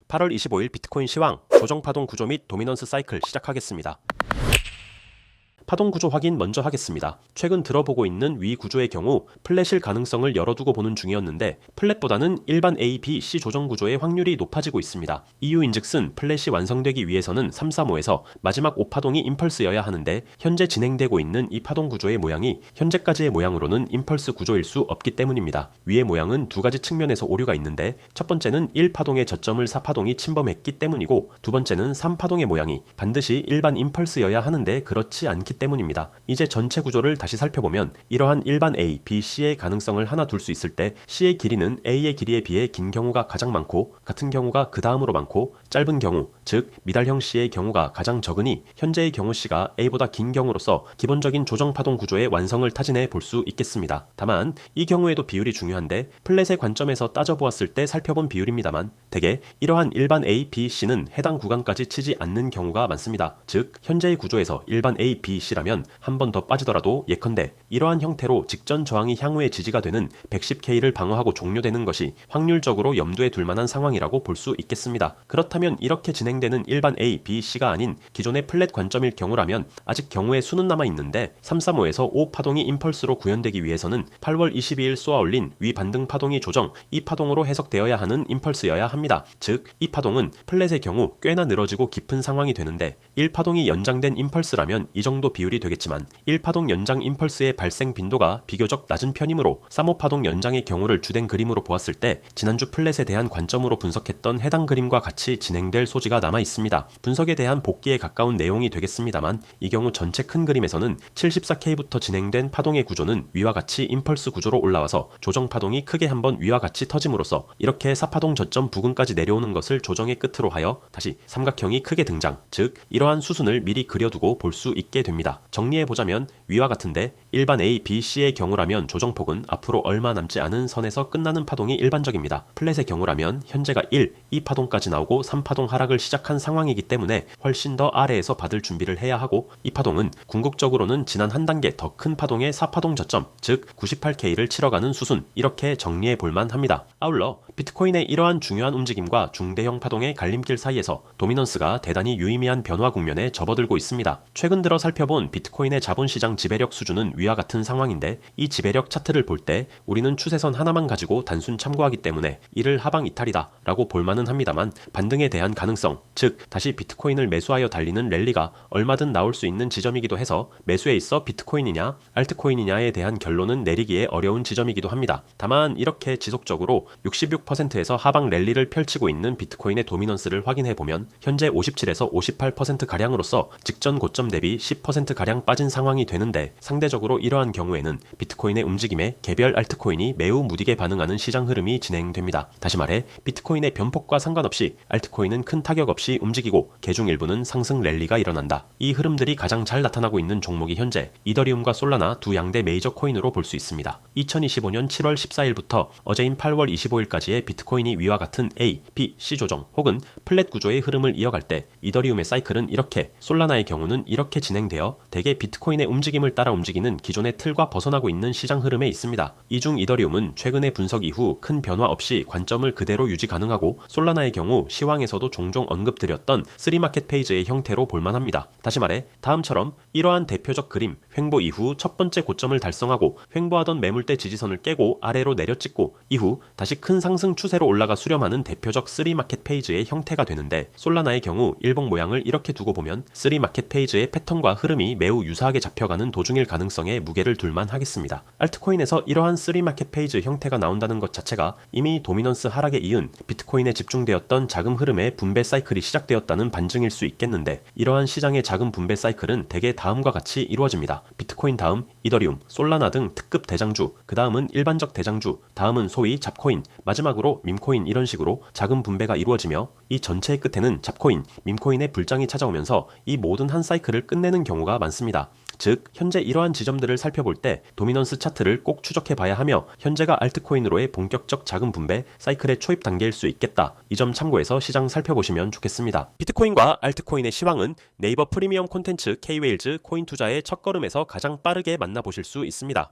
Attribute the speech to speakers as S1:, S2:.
S1: 8월 25일 비트코인 시황, 조정파동 구조 및 도미넌스 사이클 시작하겠습니다. 파동 구조 확인 먼저 하겠습니다. 최근 들어보고 있는 위 구조의 경우 플랫일 가능성을 열어두고 보는 중이었는데 플랫보다는 일반 A, B, C 조정 구조의 확률이 높아지고 있습니다. 이유인즉슨 플랫이 완성되기 위해서는 335에서 마지막 5파동이 임펄스여야 하는데 현재 진행되고 있는 이 파동 구조의 모양이 현재까지의 모양으로는 임펄스 구조일 수 없기 때문입니다. 위의 모양은 두 가지 측면에서 오류가 있는데 첫 번째는 1파동의 저점을 4파동이 침범했기 때문이고 두 번째는 3파동의 모양이 반드시 일반 임펄스여야 하는데 그렇지 않기 때문입니다. 이제 전체 구조를 다시 살펴보면 이러한 일반 A, B, C의 가능성을 하나 둘 수 있을 때 C의 길이는 A의 길이에 비해 긴 경우가 가장 많고 같은 경우가 그 다음으로 많고 짧은 경우, 즉 미달형 C의 경우가 가장 적으니 현재의 경우 C가 A보다 긴 경우로서 기본적인 조정파동 구조의 완성을 타진해 볼 수 있겠습니다. 다만 이 경우에도 비율이 중요한데 플랫의 관점에서 따져보았을 때 살펴본 비율입니다만 대개 이러한 일반 A, B, C는 해당 구간까지 치지 않는 경우가 많습니다. 즉 현재의 구조에서 일반 A, B, C라면 한 번 더 빠지더라도 예컨대 이러한 형태로 직전 저항이 향후에 지지가 되는 110K를 방어하고 종료되는 것이 확률적으로 염두에 둘 만한 상황이라고 볼 수 있겠습니다. 그렇다면 이렇게 진행되는 일반 A, B, C가 아닌 기존의 플랫 관점일 경우라면 아직 경우의 수는 남아있는데 335에서 5파동이 임펄스로 구현되기 위해서는 8월 22일 쏘아올린 위 반등 파동이 조정 2파동으로 해석되어야 하는 임펄스여야 합니다. 즉 이 파동은 플랫의 경우 꽤나 늘어지고 깊은 상황이 되는데 1파동이 연장된 임펄스라면 이 정도 비율이 되겠지만 1파동 연장 임펄스의 발생 빈도가 비교적 낮은 편이므로 3-5파동 연장의 경우를 주된 그림으로 보았을 때 지난주 플랫에 대한 관점으로 분석했던 해당 그림과 같이 진행될 소지가 남아 있습니다. 분석에 대한 복기에 가까운 내용이 되겠습니다만 이 경우 전체 큰 그림에서는 74K부터 진행된 파동의 구조는 위와 같이 임펄스 구조로 올라와서 조정 파동이 크게 한번 위와 같이 터짐으로써 이렇게 4파동 저점 부근까지 내려오는 것을 조정의 끝으로 하여 다시 삼각형이 크게 등장, 즉 이러한 수순을 미리 그려두고 볼 수 있게 됩니다. 정리해보자면 위와 같은데 일반 A, B, C의 경우라면 조정폭은 앞으로 얼마 남지 않은 선에서 끝나는 파동이 일반적입니다. 플랫의 경우라면 현재가 1, 2파동까지 나오고 3파동 하락을 시작한 상황이기 때문에 훨씬 더 아래에서 받을 준비를 해야 하고 이 파동은 궁극적으로는 지난 한 단계 더 큰 파동의 4파동 저점, 즉 98K를 치러가는 수순, 이렇게 정리해볼만 합니다. 아울러 비트코인의 이러한 중요한 움직임과 중대형 파동의 갈림길 사이에서 도미넌스가 대단히 유의미한 변화 국면에 접어들고 있습니다. 최근 들어 살펴본 비트코인의 자본시장 지배력 수준은 위와 같은 상황인데 이 지배력 차트를 볼 때 우리는 추세선 하나만 가지고 단순 참고하기 때문에 이를 하방 이탈이다 라고 볼만은 합니다만 반등에 대한 가능성, 즉 다시 비트코인을 매수하여 달리는 랠리가 얼마든 나올 수 있는 지점이기도 해서 매수에 있어 비트코인이냐 알트코인이냐에 대한 결론은 내리기에 어려운 지점이기도 합니다. 다만 이렇게 지속적으로 66%에서 하방 랠리를 펼치고 있는 비트코인의 도미넌스를 확인해보면 현재 57에서 58%가량으로서 직전 고점 대비 10%가량 빠진 상황이 되는데 상대적으로 이러한 경우에는 비트코인의 움직임에 개별 알트코인이 매우 무디게 반응하는 시장 흐름이 진행됩니다. 다시 말해 비트코인의 변폭과 상관없이 알트코인은 큰 타격 없이 움직이고 개중 일부는 상승 랠리가 일어난다. 이 흐름들이 가장 잘 나타나고 있는 종목이 현재 이더리움과 솔라나 두 양대 메이저 코인으로 볼 수 있습니다. 2025년 7월 14일부터 어제인 8월 25일까지의 비트코인이 위와 같은 A, B, C 조정 혹은 플랫 구조의 흐름을 이어갈 때 이더리움의 사이클은 이렇게, 솔라나의 경우는 이렇게 진행되어 대개 비트코인의 움직임을 따라 움직이는 기존의 틀과 벗어나고 있는 시장 흐름에 있습니다. 이 중 이더리움은 최근의 분석 이후 큰 변화 없이 관점을 그대로 유지 가능하고 솔라나의 경우 시황에서도 종종 언급드렸던 3마켓 페이지의 형태로 볼만합니다. 다시 말해 다음처럼 이러한 대표적 그림, 횡보 이후 첫 번째 고점을 달성하고 횡보하던 매물대 지지선을 깨고 아래로 내려찍고 이후 다시 큰 상승 추세로 올라가 수렴하는 대표적 3마켓 페이지의 형태가 되는데 솔라나의 경우 일봉 모양을 이렇게 두고 보면 3마켓 페이지의 패턴과 흐름이 매우 유사하게 잡혀가는 도중일 가능성에 무게를 둘만 하겠습니다. 알트코인에서 이러한 3마켓 페이지 형태가 나온다는 것 자체가 이미 도미넌스 하락에 이은 비트코인에 집중되었던 자금 흐름의 분배 사이클이 시작되었다는 반증일 수 있겠는데 이러한 시장의 자금 분배 사이클은 대개 다음과 같이 이루어집니다. 비트코인 다음 이더리움, 솔라나 등 특급 대장주, 그 다음은 일반적 대장주, 다음은 소위 잡코인, 마지막으로 밈코인, 이런 식으로 자금 분배가 이루어지며 이 전체의 끝에는 잡코인, 밈코인의 불장이 찾아오면서 이 모든 한 사이클을 끝내는 경우가 많습니다. 즉 현재 이러한 지점들을 살펴볼 때 도미넌스 차트를 꼭 추적해 봐야 하며 현재가 알트코인으로의 본격적 자금 분배 사이클의 초입 단계일 수 있겠다. 이 점 참고해서 시장 살펴보시면 좋겠습니다. 비트코인과 알트코인의 시황은 네이버 프리미엄 콘텐츠 K-웨일즈 코인 투자의 첫걸음에서 가장 빠르게 만나보실 수 있습니다.